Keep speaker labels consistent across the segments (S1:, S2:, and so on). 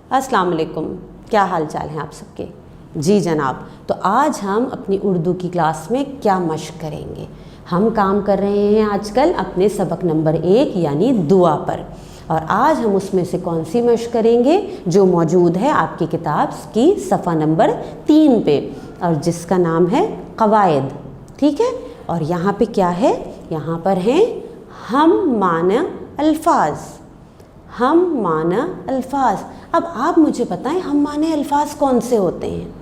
S1: अस्सलाम वालेकुम, क्या हाल चाल हैं आप सबके। जी जनाब, तो आज हम अपनी उर्दू की क्लास में क्या मश्क करेंगे। हम काम कर रहे हैं आजकल अपने सबक नंबर 1 यानी दुआ पर, और आज हम उसमें से कौन सी मश्क करेंगे जो मौजूद है आपकी किताब की सफ़ा नंबर 3 पे, और जिसका नाम है क़वाइद। ठीक है, और यहाँ पे क्या है, यहाँ पर हैं हम माना अल्फाज, हम माना अल्फाज। अब आप मुझे बताएं हम माने अल्फाज कौन से होते हैं,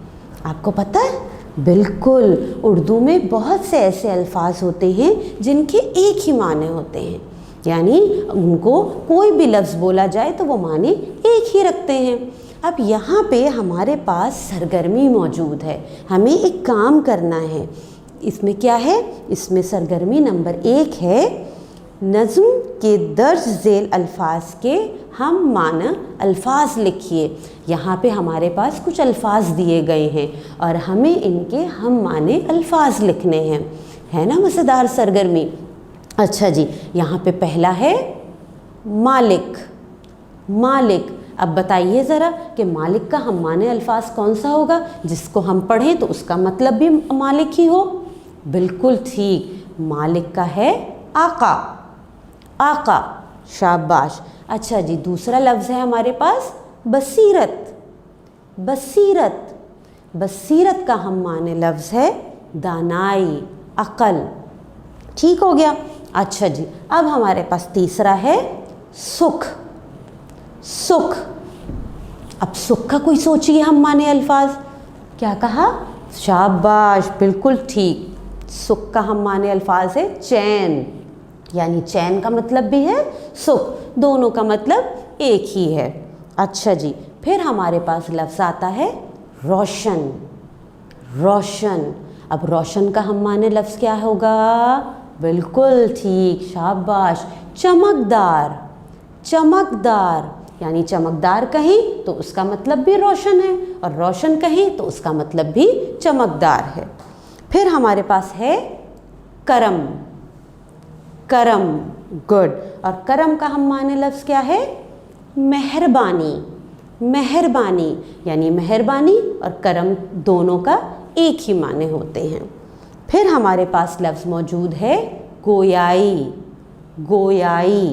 S1: आपको पता है? बिल्कुल, उर्दू में बहुत से ऐसे अल्फाज होते हैं जिनके एक ही माने होते हैं, यानी उनको कोई भी लफ्ज़ बोला जाए तो वो माने एक ही रखते हैं। अब यहाँ पे हमारे पास सरगर्मी मौजूद है, हमें एक काम करना है। इसमें क्या है, इसमें सरगर्मी नंबर 1 है, नज़्म के दर्ज झेल अल्फाज के हम माना अल्फाज लिखिए। यहाँ पे हमारे पास कुछ अल्फाज दिए गए हैं और हमें इनके हम माने अल्फाज लिखने हैं, है ना मज़ेदार सरगर्मी। अच्छा जी, यहाँ पे पहला है मालिक। मालिक, अब बताइए ज़रा कि मालिक का हम माने अल्फाज कौन सा होगा जिसको हम पढ़ें तो उसका मतलब भी मालिक ही हो। बिल्कुल ठीक, मालिक का है आका। आका, शाबाश। अच्छा जी, दूसरा लफ्ज़ है हमारे पास बसीरत। बसीरत, बसीरत का हम माने लफ्ज़ है दानाई, अक़ल। ठीक हो गया। अच्छा जी, अब हमारे पास तीसरा है सुख। सुख, अब सुख का कोई सोचिए हम माने अल्फाज, क्या कहा? शाबाश, बिल्कुल ठीक। सुख का हम माने अल्फाज है चैन, यानी चैन का मतलब भी है सुख, दोनों का मतलब एक ही है। अच्छा जी, फिर हमारे पास लफ्ज़ आता है रोशन। रोशन, अब रोशन का हम माने लफ्ज़ क्या होगा? बिल्कुल ठीक, शाबाश, चमकदार। चमकदार, यानी चमकदार कहें तो उसका मतलब भी रोशन है, और रोशन कहें तो उसका मतलब भी चमकदार है। फिर हमारे पास है करम। करम, गुड। और करम का हम माने लफ्ज़ क्या है? मेहरबानी। मेहरबानी, यानी मेहरबानी और करम दोनों का एक ही माने होते हैं। फिर हमारे पास लफ्ज़ मौजूद है गोयाई। गोयाई,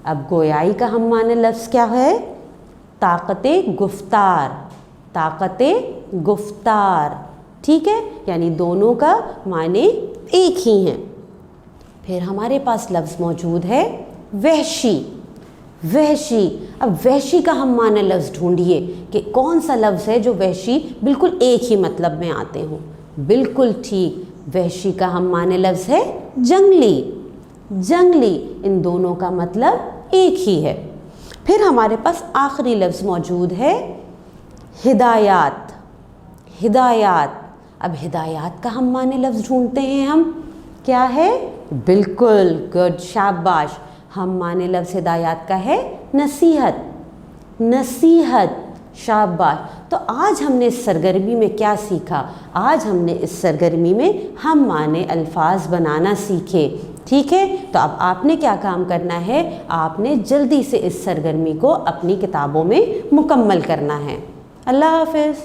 S1: अब गोयाई का हम माने लफ्ज़ क्या है? ताक़ते गुफ्तार। ताक़ते गुफ्तार, ठीक है, यानी दोनों का माने एक ही हैं। फिर हमारे पास लफ्ज़ मौजूद है वहशी। वहशी, अब वहशी का हम माने लफ्ज़ ढूंढिए कि कौन सा लफ्ज़ है जो वहशी बिल्कुल एक ही मतलब में आते हों। बिल्कुल ठीक, वहशी का हम माने लफ्ज़ है जंगली। जंगली, इन दोनों का मतलब एक ही है। फिर हमारे पास आखिरी लफ्ज़ मौजूद है हिदायत। हिदायत, अब हिदायत का हम माने लफ्ज़ ढूंढते हैं हम, क्या है? बिल्कुल गुड, शाबाश। हम माने लफ्ज़ हिदायत का है नसीहत। नसीहत, शाबाश। तो आज हमने इस सरगर्मी में क्या सीखा? आज हमने इस सरगर्मी में हम माने अल्फाज बनाना सीखे। ठीक है, तो अब आपने क्या काम करना है? आपने जल्दी से इस सरगर्मी को अपनी किताबों में मुकम्मल करना है। अल्लाह हाफ़िज़।